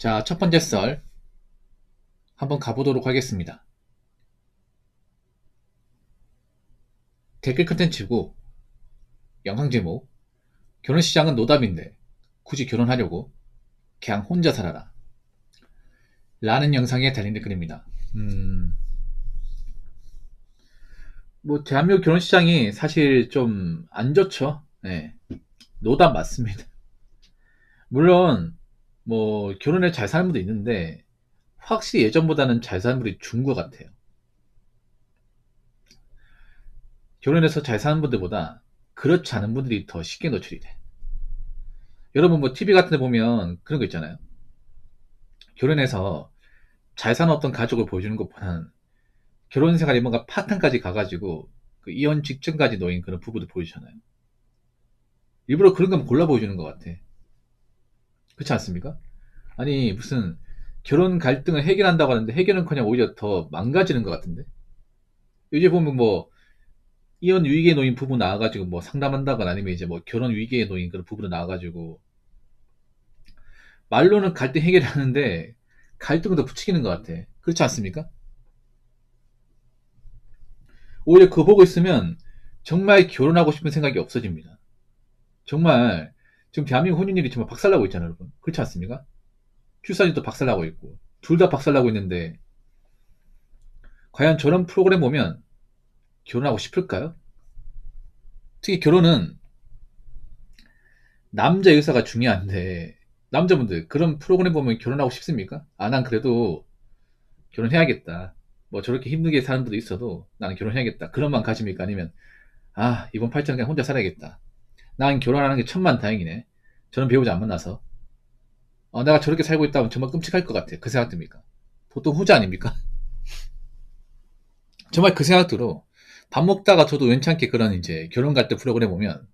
자, 첫 번째 썰 한번 가보도록 하겠습니다. 댓글 컨텐츠고 영상 제목 결혼시장은 노답인데 굳이 결혼하려고 그냥 혼자 살아라 라는 영상에 달린 댓글입니다. 대한민국 결혼시장이 사실 좀 안 좋죠. 네, 노답 맞습니다. 물론 결혼에 잘 사는 분도 있는데 확실히 예전보다는 잘 사는 분이 준 것 같아요. 결혼해서 잘 사는 분들보다 그렇지 않은 분들이 더 쉽게 노출이 돼. 여러분 TV 같은 데 보면 그런 거 있잖아요. 결혼해서 잘 사는 어떤 가족을 보여주는 것보다는 결혼 생활이 뭔가 파탄까지 가가지고 그 이혼 직전까지 놓인 그런 부부들 보여주잖아요. 일부러 그런 거 골라 보여주는 것 같아. 그렇지 않습니까? 아니 무슨 결혼 갈등을 해결한다고 하는데 해결은커녕 오히려 더 망가지는 것 같은데. 요즘 보면 이혼 위기에 놓인 부부 나와가지고 상담한다거나 아니면 이제 결혼 위기에 놓인 그런 부부로 나와가지고 말로는 갈등 해결하는데 갈등을 더 부추기는 것 같아. 그렇지 않습니까? 오히려 그거 보고 있으면 정말 결혼하고 싶은 생각이 없어집니다. 정말 지금 대한민국 혼인율이 정말 박살나고 있잖아요, 여러분. 그렇지 않습니까? 출산율도 박살나고 있고 둘 다 박살나고 있는데 과연 저런 프로그램 보면 결혼하고 싶을까요? 특히 결혼은 남자 의사가 중요한데 남자분들 그런 프로그램 보면 결혼하고 싶습니까? 난 그래도 결혼해야겠다. 저렇게 힘들게 사는 분도 있어도 나는 결혼해야겠다. 그런 마음 가집니까? 아니면 이번 팔자는 그냥 혼자 살아야겠다. 난 결혼하는 게 천만다행이네. 저런 배우자 안 만나서. 내가 저렇게 살고 있다면 정말 끔찍할 것 같아. 그 생각 듭니까? 보통 후자 아닙니까? 정말 그 생각 들어. 밥 먹다가 저도 괜찮게 그런 이제 결혼 갈 때 프로그램 보면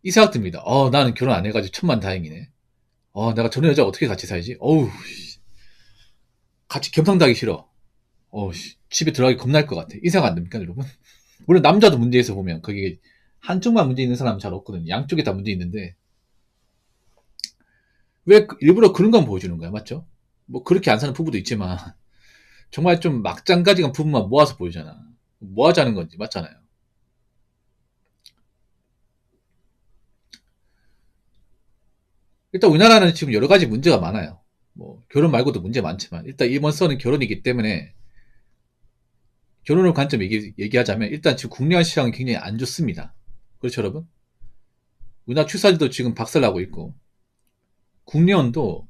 이 생각 듭니다. 나는 결혼 안 해가지고 천만다행이네. 내가 저런 여자 어떻게 같이 살지? 어우, 같이 겸상하기 싫어. 집에 들어가기 겁날 것 같아. 이 생각 안 듭니까, 여러분? 물론 남자도 문제에서 보면 그게 한쪽만 문제 있는 사람은 잘 없거든요. 양쪽에 다 문제 있는데 왜 일부러 그런 건 보여주는 거야, 맞죠? 그렇게 안 사는 부부도 있지만 정말 좀 막장까지 간 부부만 모아서 보여주잖아. 뭐 하자는 건지 맞잖아요. 일단 우리나라는 지금 여러 가지 문제가 많아요. 결혼 말고도 문제 많지만 일단 이번 썰은 결혼이기 때문에 결혼을 관점 얘기하자면 일단 지금 국내 시장은 굉장히 안 좋습니다. 그렇죠, 여러분? 우리나라 출산율도 지금 박살나고 있고 국내연도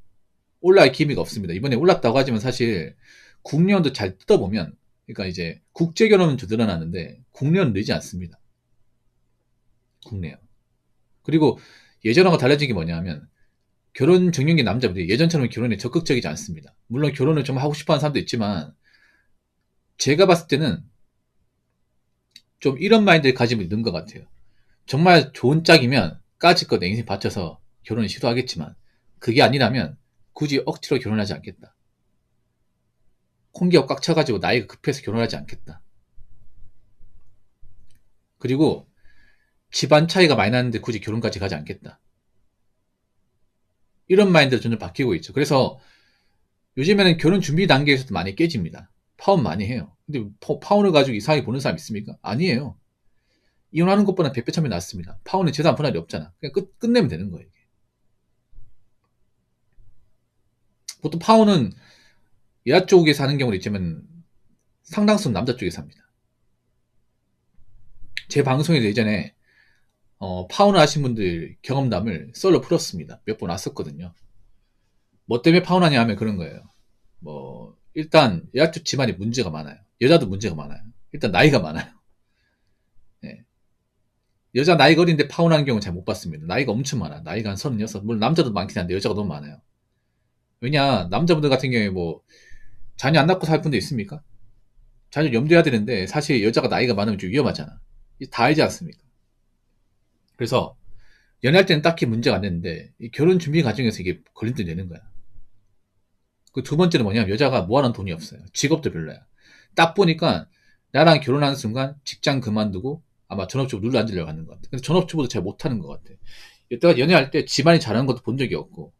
올라갈 기미가 없습니다. 이번에 올랐다고 하지만 사실 국내연도 잘 뜯어보면 그러니까 이제 국제결혼은 좀 늘어나는데 국내연은 늘지 않습니다. 국내연. 그리고 예전하고 달라진 게 뭐냐면 결혼 정년기 남자분들이 예전처럼 결혼에 적극적이지 않습니다. 물론 결혼을 좀 하고 싶어하는 사람도 있지만 제가 봤을 때는 좀 이런 마인드를 가지고 있는 것 같아요. 정말 좋은 짝이면 까짓것 내 인생 바쳐서 결혼을 시도하겠지만 그게 아니라면 굳이 억지로 결혼하지 않겠다. 콩기가 꽉 차가지고 나이가 급해서 결혼하지 않겠다. 그리고 집안 차이가 많이 나는데 굳이 결혼까지 가지 않겠다. 이런 마인드로 점점 바뀌고 있죠. 그래서 요즘에는 결혼 준비 단계에서도 많이 깨집니다. 파혼 많이 해요. 근데 파혼을 가지고 이상하게 보는 사람 있습니까? 아니에요. 이혼하는 것보다 100배 천배 낫습니다. 파혼은 재산 분할이 없잖아. 그냥 끝내면 되는 거예요. 이게. 보통 파혼은 여자 쪽에 사는 경우도 있지만 상당수는 남자 쪽에 삽니다. 제 방송에서 예전에 파혼을 하신 분들 경험담을 썰로 풀었습니다. 몇 번 왔었거든요. 뭐 때문에 파혼하냐 하면 그런 거예요. 일단 여자 쪽 집안에 문제가 많아요. 여자도 문제가 많아요. 일단 나이가 많아요. 네. 여자 나이가 어린데 파혼하는 경우는 잘 못 봤습니다. 나이가 엄청 많아요. 나이가 한 36. 물론 남자도 많긴 한데 여자가 너무 많아요. 왜냐 남자분들 같은 경우에 자녀 안 낳고 살 분도 있습니까? 자녀 염두해야 되는데 사실 여자가 나이가 많으면 좀 위험하잖아. 다 알지 않습니까? 그래서 연애할 때는 딱히 문제가 안 되는데 이 결혼 준비 과정에서 이게 걸림돌이 되는 거야. 그 두 번째는 뭐냐면 여자가 모아놓은 돈이 없어요. 직업도 별로야. 딱 보니까 나랑 결혼하는 순간 직장 그만두고 아마 전업주부 눌러 앉으려고 하는 것 같아. 근데 전업주부도 잘 못하는 것 같아. 여태까지 연애할 때 집안이 잘하는 것도 본 적이 없고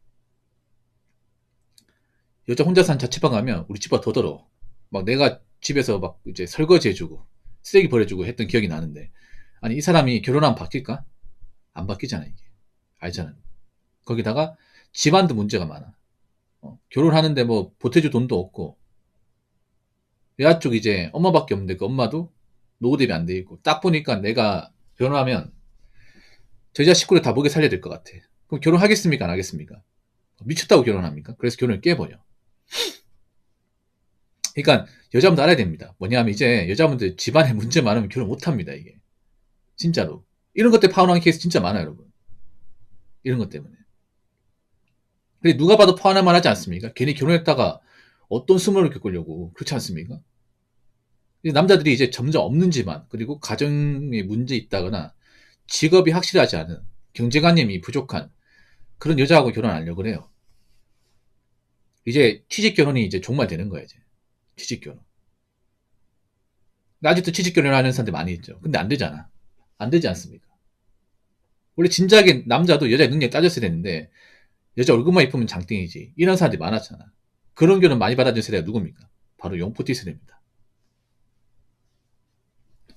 여자 혼자 산 자취방 가면 우리 집보다 더 더러워. 막 내가 집에서 막 이제 설거지 해주고 쓰레기 버려주고 했던 기억이 나는데, 아니 이 사람이 결혼하면 바뀔까? 안 바뀌잖아 이게. 알잖아. 거기다가 집안도 문제가 많아. 결혼하는데 뭐 보태줄 돈도 없고, 여자 쪽 이제 엄마밖에 없는데 그 엄마도 노후 대비 안 돼 있고, 딱 보니까 내가 결혼하면 저 여자 식구를 다 먹여 살려야 될 것 같아. 그럼 결혼하겠습니까? 안 하겠습니까? 미쳤다고 결혼합니까? 그래서 결혼을 깨버려. 그러니까 여자분도 알아야 됩니다. 뭐냐면 이제 여자분들 집안에 문제 많으면 결혼 못 합니다, 이게. 진짜로. 이런 것 때문에 파혼하는 케이스 진짜 많아요, 여러분. 이런 것 때문에. 근데 누가 봐도 파혼할만 하지 않습니까? 괜히 결혼했다가 어떤 수모를 겪으려고. 그렇지 않습니까? 남자들이 이제 점점 없는 집안, 그리고 가정에 문제 있다거나 직업이 확실하지 않은, 경제관념이 부족한 그런 여자하고 결혼하려고 그래요. 이제 취직 결혼이 이제 종말되는 거야, 이제. 취직 결혼. 아직도 취직 결혼하는 사람들 많이 있죠. 근데 안 되잖아. 안 되지 않습니까? 원래 진작에 남자도 여자의 능력 따졌어야 되는데, 여자 얼굴만 이쁘면 장땡이지. 이런 사람들이 많았잖아. 그런 결혼 많이 받아준 세대가 누굽니까? 바로 용포티 세대입니다.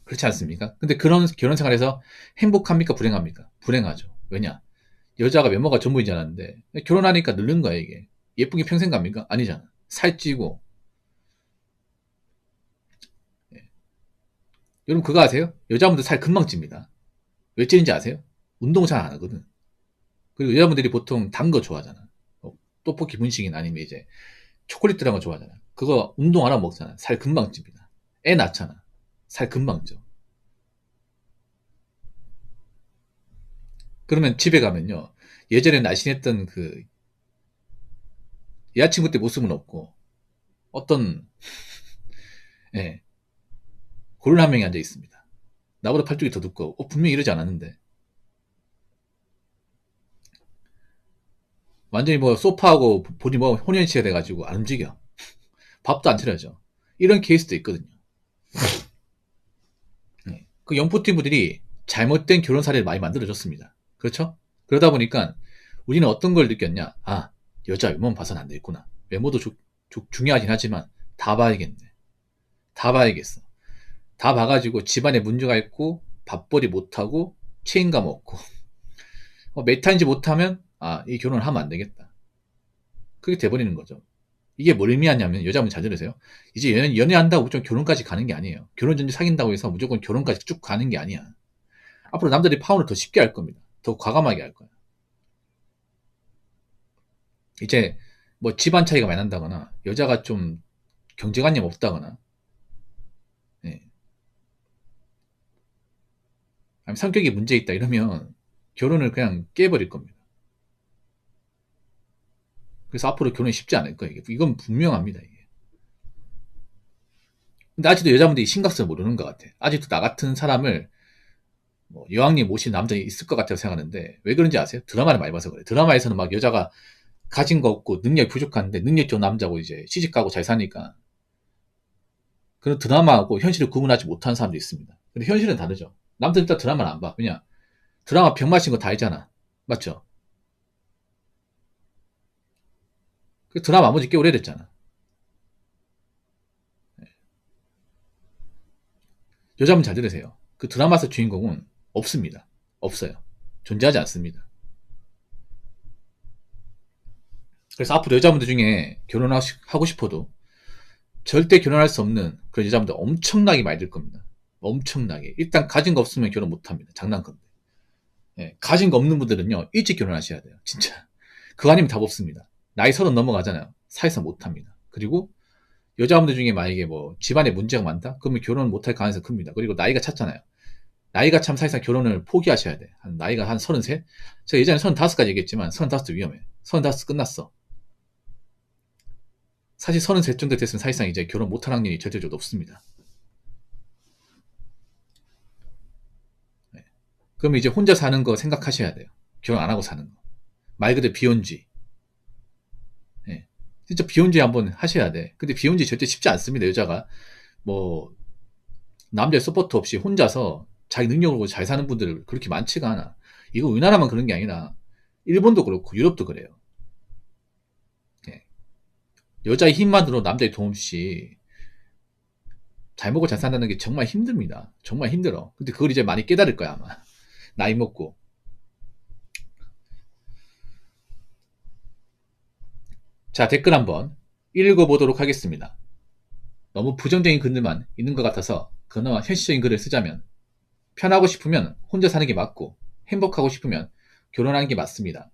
그렇지 않습니까? 근데 그런 결혼 생활에서 행복합니까? 불행합니까? 불행하죠. 왜냐? 여자가 외모가 전부인 줄 알았는데, 결혼하니까 늙는 거야, 이게. 예쁜 게 평생 갑니까? 아니잖아. 살찌고. 예. 여러분 그거 아세요? 여자분들 살 금방 찝니다. 왜 찌는지 아세요? 운동 잘 안 하거든. 그리고 여자분들이 보통 단 거 좋아하잖아. 떡볶이 분식이나 아니면 이제 초콜릿 들어간 거 좋아하잖아. 그거 운동 안 하고 먹잖아. 살 금방 찝니다. 애 낳잖아. 살 금방 쪄. 그러면 집에 가면요. 예전에 날씬했던 그 여자친구 때 모습은 없고, 어떤, 예, 고른 한 명이 앉아 있습니다. 나보다 팔뚝이 더 두꺼워. 분명히 이러지 않았는데. 완전히 뭐 소파하고 보니 뭐 혼연치가 돼가지고 안 움직여. 밥도 안 차려져. 이런 케이스도 있거든요. 네. 그 영포티브들이 잘못된 결혼 사례를 많이 만들어줬습니다. 그렇죠? 그러다 보니까 우리는 어떤 걸 느꼈냐? 아, 여자 외모만 봐서는 안 되겠구나. 외모도 중요하긴 하지만 다 봐야겠네. 다 봐야겠어. 다 봐가지고 집안에 문제가 있고 밥벌이 못하고 책임감 없고 메타인지 못하면 이 결혼을 하면 안 되겠다. 그게 돼버리는 거죠. 이게 뭘 의미하냐면, 여자분 잘 들으세요. 이제 연애한다고 무조건 결혼까지 가는 게 아니에요. 결혼 전제 사귄다고 해서 무조건 결혼까지 쭉 가는 게 아니야. 앞으로 남들이 파혼을 더 쉽게 할 겁니다. 더 과감하게 할 거야. 이제 뭐 집안 차이가 많이 난다거나, 여자가 좀 경제관념 없다거나, 예. 아니면 성격이 문제 있다 이러면 결혼을 그냥 깨버릴 겁니다. 그래서 앞으로 결혼이 쉽지 않을 거예요. 이건 분명합니다. 이게. 근데 아직도 여자분들이 심각성을 모르는 것 같아. 아직도 나 같은 사람을 뭐 여왕님 모신 남자 있을 것 같다고 생각하는데, 왜 그런지 아세요? 드라마를 많이 봐서 그래. 드라마에서는 막 여자가 가진 거 없고 능력이 부족한데 능력 좋은 남자고 이제 시집가고 잘 사니까, 그런 드라마하고 현실을 구분하지 못하는 사람도 있습니다. 근데 현실은 다르죠. 남들 일단 드라마를 안 봐. 왜냐? 드라마 병 마신 거 다 알잖아. 맞죠? 그 드라마 안 본지 꽤 오래됐잖아. 여자분 잘 들으세요. 그 드라마에서 주인공은 없습니다. 없어요. 존재하지 않습니다. 그래서 앞으로 여자분들 중에 결혼하고 싶어도 절대 결혼할 수 없는 그런 여자분들 엄청나게 많이 들 겁니다. 엄청나게. 일단 가진 거 없으면 결혼 못 합니다. 장난건데. 예, 가진 거 없는 분들은요, 일찍 결혼하셔야 돼요. 진짜. 그거 아니면 답 없습니다. 나이 30 넘어가잖아요. 사회에서 못 합니다. 그리고 여자분들 중에 만약에 뭐 집안에 문제가 많다? 그러면 결혼 못할 가능성이 큽니다. 그리고 나이가 찼잖아요. 나이가 참 사실상 결혼을 포기하셔야 돼. 나이가 한 33? 제가 예전에 35까지 얘기했지만 35도 위험해. 35 끝났어. 사실 33 정도 됐으면 사실상 이제 결혼 못할 확률이 절대적으로 높습니다. 네. 그럼 이제 혼자 사는 거 생각하셔야 돼요. 결혼 안 하고 사는 거. 말 그대로 비혼주의. 네. 진짜 비혼주의 한번 하셔야 돼. 근데 비혼주의 절대 쉽지 않습니다. 여자가 뭐 남자의 서포트 없이 혼자서 자기 능력으로 잘 사는 분들 그렇게 많지가 않아. 이거 우리나라만 그런 게 아니라 일본도 그렇고 유럽도 그래요. 네. 여자의 힘만으로 남자의 도움 없이 잘 먹고 잘 산다는 게 정말 힘듭니다. 정말 힘들어. 근데 그걸 이제 많이 깨달을 거야, 아마. 나이 먹고. 자, 댓글 한번 읽어보도록 하겠습니다. 너무 부정적인 글들만 있는 것 같아서 그나마 현실적인 글을 쓰자면, 편하고 싶으면 혼자 사는 게 맞고 행복하고 싶으면 결혼하는 게 맞습니다.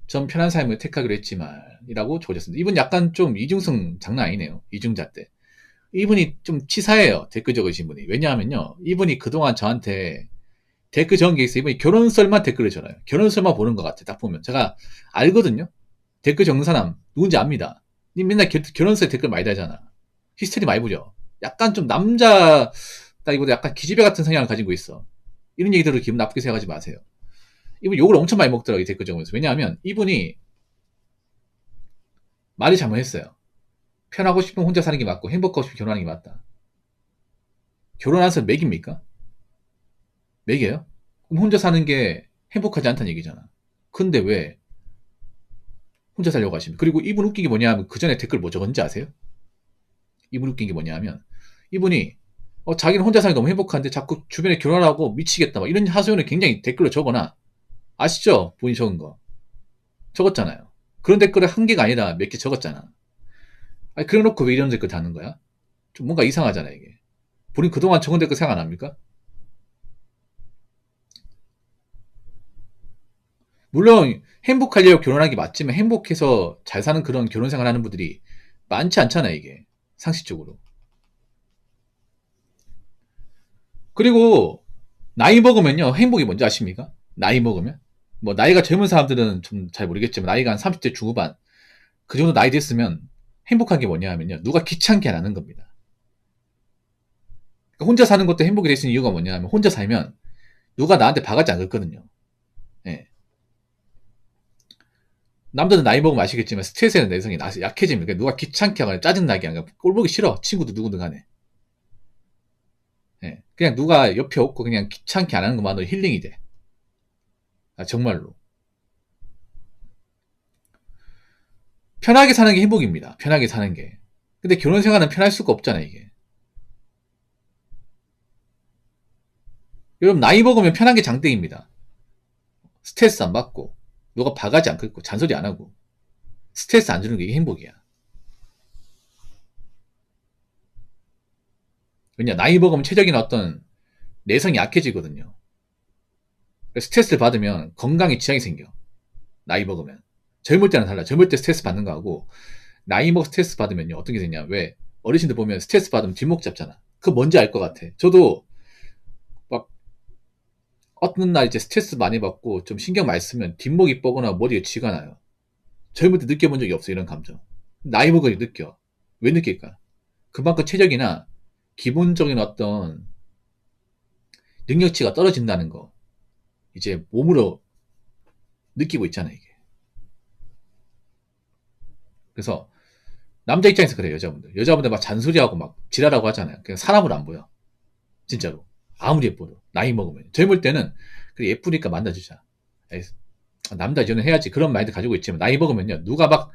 전 편한 삶을 택하기로 했지만 이라고 적으셨습니다. 이분 약간 좀 이중성 장난 아니네요. 이중잣대. 이분이 좀 치사해요. 댓글 적으신 분이. 왜냐하면요, 이분이 그동안 저한테 댓글 적은 게 있어요. 이분이 결혼설만 댓글을 적어요. 결혼설만 보는 것 같아. 딱 보면 제가 알거든요. 댓글 적는 사람 누군지 압니다. 니 맨날 결혼설 댓글 많이 달잖아. 히스테리 많이 보죠. 약간 좀 남자 이보다 약간 기집애 같은 성향을 가지고 있어. 이런 얘기 들으러 기분 나쁘게 생각하지 마세요. 이분 욕을 엄청 많이 먹더라고요. 댓글 적으면서. 왜냐하면 이분이 말이 잘못했어요. 편하고 싶으면 혼자 사는 게 맞고 행복하고 싶으면 결혼하는 게 맞다. 결혼해서 맥입니까? 맥이에요? 그럼 혼자 사는 게 행복하지 않다는 얘기잖아. 근데 왜 혼자 살려고 하십니까? 그리고 이분 웃긴 게 뭐냐면 그 전에 댓글 뭐 적었는지 아세요? 이분 웃긴 게 뭐냐면 이분이 자기는 혼자 사는 게 너무 행복한데 자꾸 주변에 결혼하고 미치겠다 막 이런 하소연을 굉장히 댓글로 적어놔. 아시죠? 본인이 적은 거. 적었잖아요. 그런 댓글을 한 개가 아니라 몇 개 적었잖아. 아니, 그래 놓고 왜 이런 댓글 다는 거야? 좀 뭔가 이상하잖아, 이게. 본인 그동안 적은 댓글 생각 안 합니까? 물론, 행복하려고 결혼하는 게 맞지만 행복해서 잘 사는 그런 결혼 생활 하는 분들이 많지 않잖아요, 이게. 상식적으로. 그리고, 나이 먹으면요, 행복이 뭔지 아십니까? 나이 먹으면? 뭐, 나이가 젊은 사람들은 좀 잘 모르겠지만, 나이가 한 30대 중후반, 그 정도 나이 됐으면 행복한 게 뭐냐 하면요, 누가 귀찮게 안 하는 겁니다. 그러니까 혼자 사는 것도 행복이 될 수 있는 이유가 뭐냐 하면, 혼자 살면 누가 나한테 바가지 안 긁거든요. 예. 남자는 나이 먹으면 아시겠지만 스트레스에는 내성이 약해집니다. 그러니까 누가 귀찮게 하거나 짜증나게 하거나 꼴보기 싫어. 친구도 누구든 간에. 예. 그냥 누가 옆에 없고 그냥 귀찮게 안 하는 것만으로 힐링이 돼. 아, 정말로. 편하게 사는 게 행복입니다. 편하게 사는 게. 근데 결혼 생활은 편할 수가 없잖아요, 이게. 여러분, 나이 먹으면 편한 게 장땡입니다. 스트레스 안 받고, 누가 바가지 안 긁고, 잔소리 안 하고, 스트레스 안 주는 게 이게 행복이야. 왜냐, 나이 먹으면 최적인 어떤 내성이 약해지거든요. 스트레스를 받으면 건강에 지장이 생겨. 나이 먹으면. 젊을 때는 달라. 젊을 때 스트레스 받는 거하고, 나이 먹어 스트레스 받으면요. 어떤 게 되냐. 왜? 어르신들 보면 스트레스 받으면 뒷목 잡잖아. 그거 뭔지 알 것 같아. 저도, 막, 어떤 날 이제 스트레스 많이 받고, 좀 신경 많이 쓰면 뒷목이 뻐거나 머리가 쥐가 나요. 젊을 때 느껴본 적이 없어, 이런 감정. 나이 먹으니 느껴. 왜 느낄까? 그만큼 체력이나 기본적인 어떤 능력치가 떨어진다는 거. 이제 몸으로 느끼고 있잖아, 이게. 그래서, 남자 입장에서 그래요, 여자분들. 여자분들 막 잔소리하고 막 지랄하고 하잖아요. 그냥 사람으로 안 보여. 진짜로. 아무리 예뻐도. 나이 먹으면. 젊을 때는, 그래, 예쁘니까 만나주자. 에이, 남자 이제는 해야지. 그런 마인드 가지고 있지만, 나이 먹으면요. 누가 막,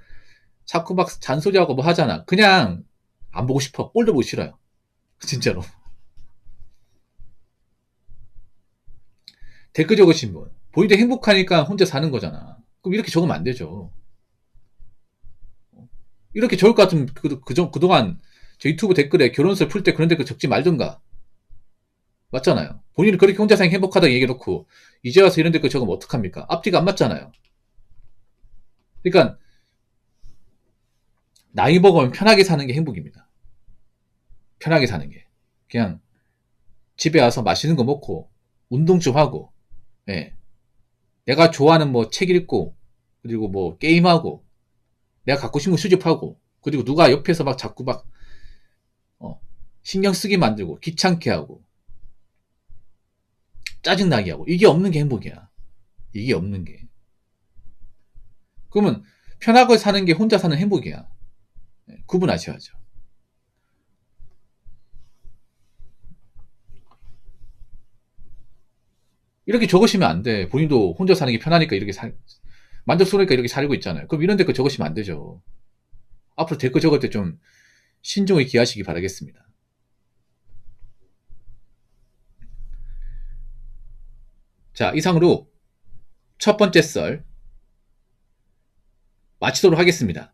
자꾸 막 잔소리하고 뭐 하잖아. 그냥, 안 보고 싶어. 꼴도 보기 싫어요. 진짜로. 댓글 적으신 분. 본인도 행복하니까 혼자 사는 거잖아. 그럼 이렇게 적으면 안 되죠. 이렇게 적을 것 같으면 그동안 저 유튜브 댓글에 결혼설 풀 때 그런 댓글 적지 말든가. 맞잖아요. 본인은 그렇게 혼자 사는 게 행복하다고 얘기해놓고 이제 와서 이런 댓글 적으면 어떡합니까? 앞뒤가 안 맞잖아요. 그러니까 나이 먹으면 편하게 사는 게 행복입니다. 편하게 사는 게. 그냥 집에 와서 맛있는 거 먹고 운동 좀 하고, 예. 내가 좋아하는 뭐 책 읽고, 그리고 뭐 게임하고, 내가 갖고 싶은 거 수집하고, 그리고 누가 옆에서 막 자꾸 막 신경 쓰게 만들고 귀찮게 하고 짜증나게 하고, 이게 없는 게 행복이야. 이게 없는 게. 그러면 편하게 사는 게 혼자 사는 행복이야. 구분하셔야죠. 이렇게 적으시면 안 돼. 본인도 혼자 사는 게 편하니까 이렇게 만족스러우니까 이렇게 살고 있잖아요. 그럼 이런 댓글 적으시면 안 되죠. 앞으로 댓글 적을 때 좀 신중히 기하시기 바라겠습니다. 자, 이상으로 첫 번째 썰 마치도록 하겠습니다.